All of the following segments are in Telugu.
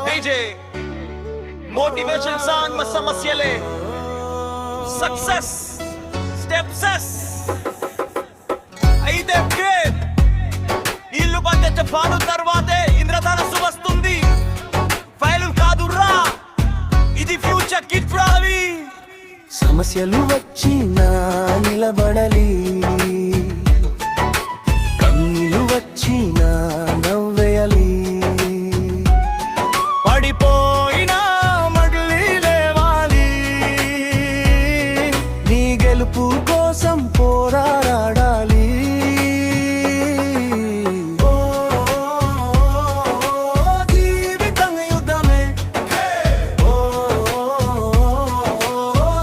డీజే మోటివేషన్ సాంగ్ మా సమస్యలే సక్సెస్ స్టెప్సెస్ అయితే గ్రేట్ ఇల్లు బందె చెప్పాను తర్వాతే ఇంద్రధనస్సు వస్తుంది ఫైలు కాదురా ఇది ఫ్యూచర్ కిడ్ ప్రావి సమస్యలు వచ్చినా నిలబడలి కన్నీలు వచ్చినా నవ్వేయాలి పడిపోయినా మళ్ళీ లేవాలి నీ గెలుపు కోసం పోరాడాలి జీవితం యుద్ధమే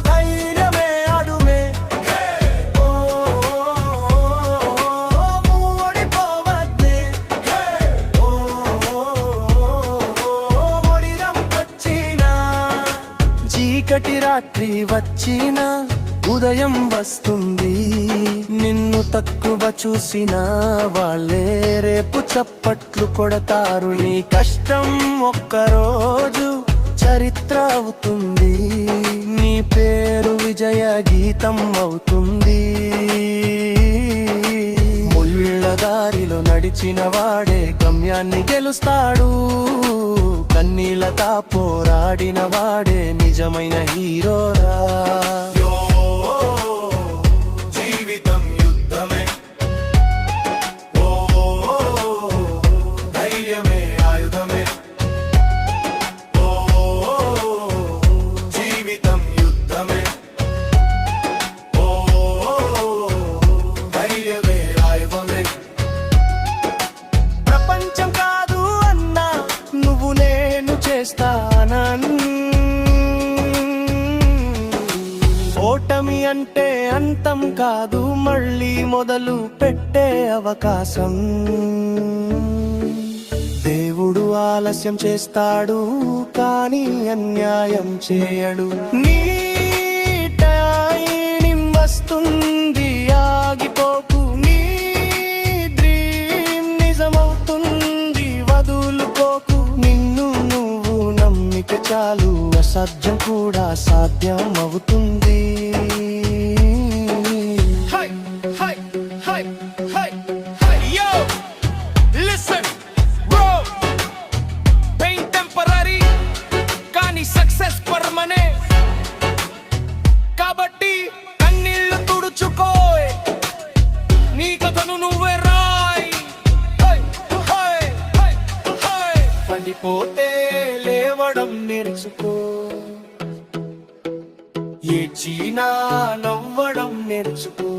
ధైర్యమే అడుమే ఓడిపోవద్దే ఓడిరం వచ్చినా చీకటి రాత్రి వచ్చినా ఉదయం వస్తుంది నిన్ను తక్కువ చూసిన వాళ్ళే రేపు చప్పట్లు కొడతారు నీ కష్టం ఒక్కరోజు చరిత్ర అవుతుంది నీ పేరు విజయ గీతం అవుతుంది ముళ్ళ దారిలో నడిచిన వాడే గమ్యాన్ని గెలుస్తాడు కన్నీళ్ళతా పోరాడిన వాడే నిజమైన హీరోరా జీవితం యుద్ధమే ధైర్యమే ఆయుధమే జీవితం యుద్ధమే ధైర్యమే ఆయుధమే ప్రపంచం కాదు అన్నా నువ్వు నేను చేస్తానన్ ఓటమి అంటే అంతం కాదు మళ్ళీ మొదలు పెట్టే అవకాశం దేవుడు ఆలస్యం చేస్తాడు కానీ అన్యాయం చేయడు నీ టైం వస్తుంది ఆగిపోకు నీ డ్రీమ్ నిజమవుతుంది వదులుకోకు నిన్ను నువ్వు నమ్మిక చాలు అసాధ్యం కూడా సాధ్యం అవుతుంది సక్సెస్ పర్మనే కాబట్టి కన్నీళ్లు తుడుచుకో నీ కథను నువ్వే రాయ్ పడిపోతే లేవడం నేర్చుకో ఏడ్చినా నవ్వడం నేర్చుకో